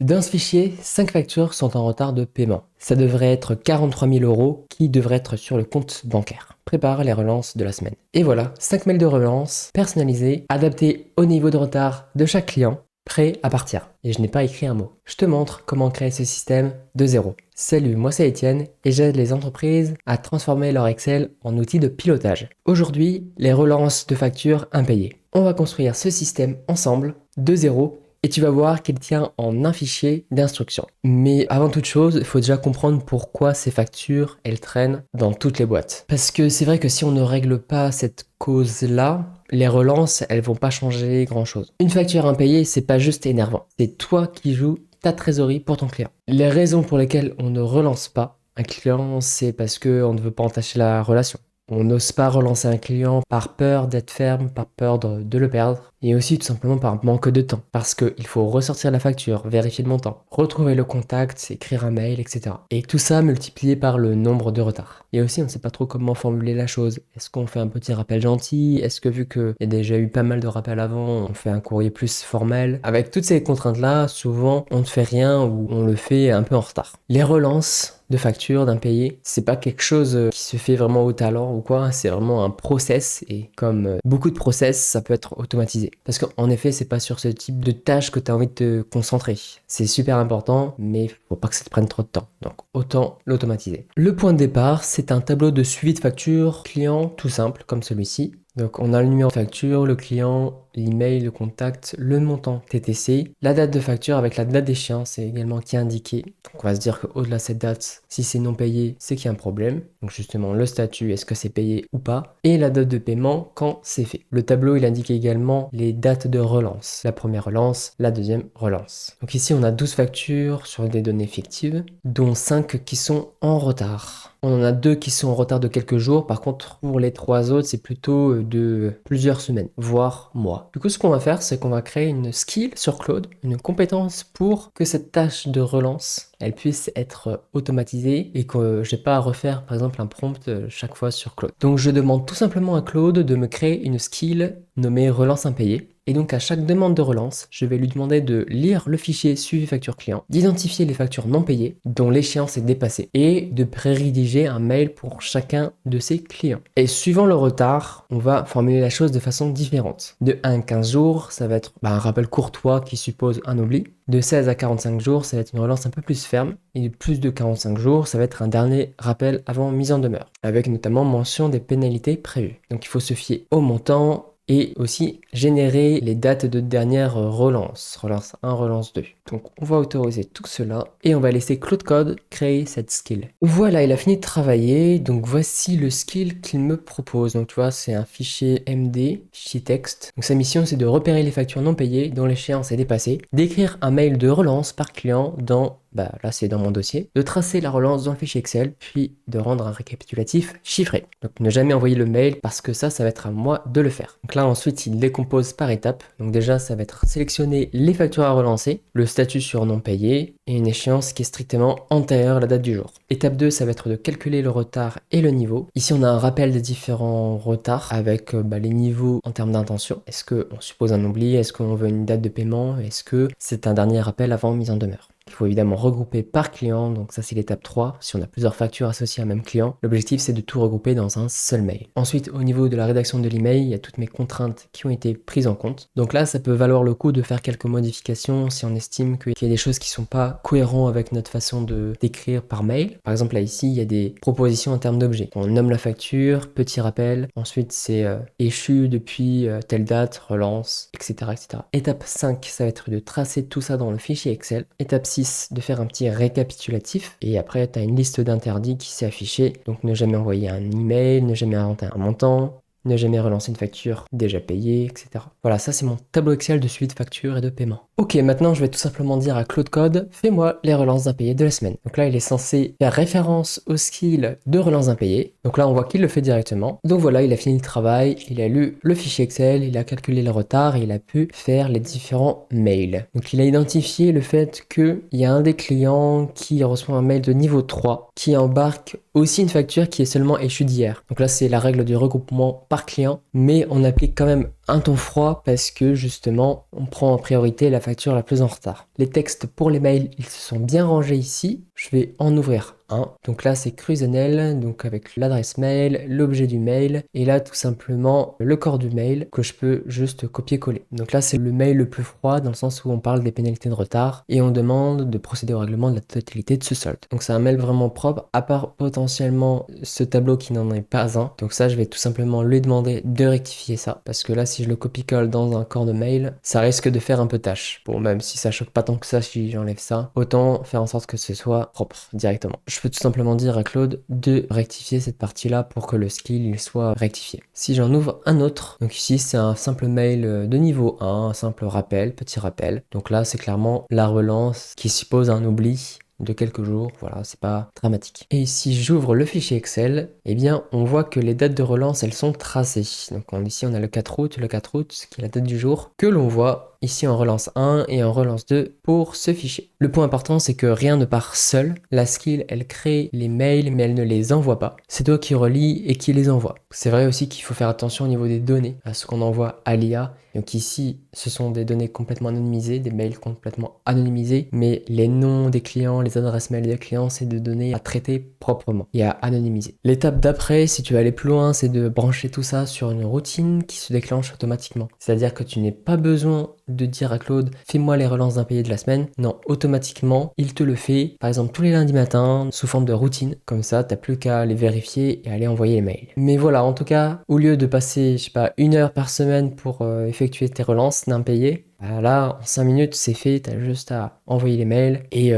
Dans ce fichier, 5 factures sont en retard de paiement. Ça devrait être 43 000 € qui devraient être sur le compte bancaire. Prépare les relances de la semaine. Et voilà, 5 mails de relance personnalisés, adaptés au niveau de retard de chaque client, prêts à partir. Et je n'ai pas écrit un mot. Je te montre comment créer ce système de zéro. Salut, moi c'est Étienne et j'aide les entreprises à transformer leur Excel en outil de pilotage. Aujourd'hui, les relances de factures impayées. On va construire ce système ensemble de zéro et tu vas voir qu'il tient en un fichier d'instructions. Mais avant toute chose, il faut déjà comprendre pourquoi ces factures, elles traînent dans toutes les boîtes. Parce que c'est vrai que si on ne règle pas cette cause-là, les relances, elles vont pas changer grand-chose. Une facture impayée, c'est pas juste énervant. C'est toi qui joues ta trésorerie pour ton client. Les raisons pour lesquelles on ne relance pas un client, c'est parce qu'on ne veut pas entacher la relation. On n'ose pas relancer un client par peur d'être ferme, par peur de le perdre, et aussi tout simplement par manque de temps. Parce qu'il faut ressortir la facture, vérifier le montant, retrouver le contact, écrire un mail, etc. Et tout ça multiplié par le nombre de retards. Et aussi, on ne sait pas trop comment formuler la chose. Est-ce qu'on fait un petit rappel gentil? Est-ce que vu qu'il y a déjà eu pas mal de rappels avant, on fait un courrier plus formel? Avec toutes ces contraintes-là, souvent, on ne fait rien ou on le fait un peu en retard. Les relances de facture, d'impayé, c'est pas quelque chose qui se fait vraiment au talent ou quoi, c'est vraiment un process et comme beaucoup de process, ça peut être automatisé. Parce qu'en effet, c'est pas sur ce type de tâche que tu as envie de te concentrer. C'est super important, mais faut pas que ça te prenne trop de temps. Donc autant l'automatiser. Le point de départ, c'est un tableau de suivi de facture client tout simple comme celui-ci. Donc on a le numéro de facture, le client, l'email, le contact, le montant TTC, la date de facture avec la date d'échéance c'est également qui est indiquée. Donc on va se dire qu'au-delà de cette date, si c'est non payé, c'est qu'il y a un problème. Donc justement le statut, est-ce que c'est payé ou pas, et la date de paiement quand c'est fait. Le tableau il indique également les dates de relance. La première relance, la deuxième relance. Donc ici on a 12 factures sur des données fictives, dont 5 qui sont en retard. On en a 2 qui sont en retard de quelques jours. Par contre, pour les 3 autres, c'est plutôt de plusieurs semaines, voire mois. Du coup, ce qu'on va faire, c'est qu'on va créer une skill sur Claude, une compétence pour que cette tâche de relance, elle puisse être automatisée et que j'ai pas à refaire, par exemple, un prompt chaque fois sur Claude. Donc, je demande tout simplement à Claude de me créer une skill nommée relance impayée. Et donc à chaque demande de relance, je vais lui demander de lire le fichier suivi facture client, d'identifier les factures non payées dont l'échéance est dépassée et de pré-rédiger un mail pour chacun de ses clients. Et suivant le retard, on va formuler la chose de façon différente. De 1 à 15 jours, ça va être un rappel courtois qui suppose un oubli. De 16 à 45 jours, ça va être une relance un peu plus ferme. Et de plus de 45 jours, ça va être un dernier rappel avant mise en demeure, avec notamment mention des pénalités prévues. Donc il faut se fier au montant, et aussi générer les dates de dernière relance, relance 1, relance 2. Donc on va autoriser tout cela et on va laisser Claude Code créer cette skill. Voilà, il a fini de travailler, donc voici le skill qu'il me propose. Donc tu vois, c'est un fichier MD, fichier texte. Donc sa mission c'est de repérer les factures non payées dont l'échéance est dépassée, d'écrire un mail de relance par client dans là c'est dans mon dossier, de tracer la relance dans le fichier Excel, puis de rendre un récapitulatif chiffré. Donc ne jamais envoyer le mail parce que ça va être à moi de le faire. Donc là ensuite il décompose par étapes. Donc déjà ça va être sélectionner les factures à relancer, le statut sur non payé et une échéance qui est strictement antérieure à la date du jour. Étape 2 ça va être de calculer le retard et le niveau. Ici on a un rappel des différents retards avec les niveaux en termes d'intention. Est-ce qu'on suppose un oubli? Est-ce qu'on veut une date de paiement? Est-ce que c'est un dernier rappel avant mise en demeure? Il faut évidemment regrouper par client, donc ça c'est l'étape 3. Si on a plusieurs factures associées à un même client, l'objectif c'est de tout regrouper dans un seul mail. Ensuite, au niveau de la rédaction de l'email, il y a toutes mes contraintes qui ont été prises en compte. Donc là, ça peut valoir le coup de faire quelques modifications si on estime qu'il y a des choses qui sont pas cohérentes avec notre façon d'écrire par mail. Par exemple, là ici, il y a des propositions en termes d'objets. On nomme la facture, petit rappel, ensuite c'est échu depuis telle date, relance, etc., etc. Étape 5, ça va être de tracer tout ça dans le fichier Excel. Étape 6, de faire un petit récapitulatif et après tu as une liste d'interdits qui s'est affichée, donc ne jamais envoyer un email, ne jamais inventer un montant, ne jamais relancer une facture déjà payée, etc. Voilà, ça c'est mon tableau Excel de suivi de factures et de paiement. Ok, maintenant je vais tout simplement dire à Claude Code, fais-moi les relances d'impayés de la semaine. Donc là il est censé faire référence au skill de relance d'impayés. Donc là on voit qu'il le fait directement. Donc voilà, il a fini le travail, il a lu le fichier Excel, il a calculé le retard et il a pu faire les différents mails. Donc il a identifié le fait qu'il y a un des clients qui reçoit un mail de niveau 3 qui embarque aussi une facture qui est seulement échue d'hier. Donc là c'est la règle du regroupement par client, mais on applique quand même un ton froid parce que justement, on prend en priorité la facture la plus en retard. Les textes pour les mails, ils se sont bien rangés ici. Je vais en ouvrir un. Donc là, c'est Cruzenel, donc avec l'adresse mail, l'objet du mail, et là, tout simplement, le corps du mail que je peux juste copier-coller. Donc là, c'est le mail le plus froid dans le sens où on parle des pénalités de retard et on demande de procéder au règlement de la totalité de ce solde. Donc c'est un mail vraiment propre, à part potentiellement ce tableau qui n'en est pas un. Donc ça, je vais tout simplement lui demander de rectifier ça, parce que là, si je le copie-colle dans un corps de mail, ça risque de faire un peu tâche. Bon, même si ça choque pas tant que ça si j'enlève ça, autant faire en sorte que ce soit propre directement. Je peux tout simplement dire à Claude de rectifier cette partie-là pour que le skill il soit rectifié. Si j'en ouvre un autre, donc ici c'est un simple mail de niveau 1, un simple rappel, petit rappel. Donc là c'est clairement la relance qui suppose un oubli de quelques jours, voilà, c'est pas dramatique. Et si j'ouvre le fichier Excel, eh bien, on voit que les dates de relance, elles sont tracées. Donc ici, on a le 4 août, qui est la date du jour, que l'on voit ici en relance 1 et en relance 2 pour ce fichier. Le point important, c'est que rien ne part seul. La skill, elle crée les mails, mais elle ne les envoie pas. C'est toi qui relis et qui les envoie. C'est vrai aussi qu'il faut faire attention au niveau des données, à ce qu'on envoie à l'IA. Donc ici, ce sont des données complètement anonymisées, des mails complètement anonymisés, mais les noms des clients, les adresses mail des clients, c'est des données à traiter proprement et à anonymiser. L'étape d'après, si tu veux aller plus loin, c'est de brancher tout ça sur une routine qui se déclenche automatiquement. C'est-à-dire que tu n'as pas besoin de dire à Claude, fais-moi les relances d'impayés de la semaine. Non, automatiquement, il te le fait, par exemple tous les lundis matins, sous forme de routine. Comme ça, t'as plus qu'à les vérifier et aller envoyer les mails. Mais voilà, en tout cas, au lieu de passer, je sais pas, 1 heure par semaine pour effectuer tes relances d'impayés, bah là, en 5 minutes, c'est fait, t'as juste à envoyer les mails et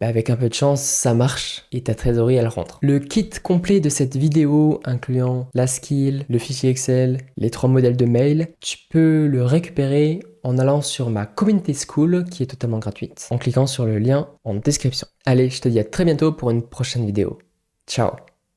avec un peu de chance, ça marche et ta trésorerie, elle rentre. Le kit complet de cette vidéo, incluant la skill, le fichier Excel, les 3 modèles de mail, tu peux le récupérer en allant sur ma community school qui est totalement gratuite, en cliquant sur le lien en description. Allez, je te dis à très bientôt pour une prochaine vidéo. Ciao!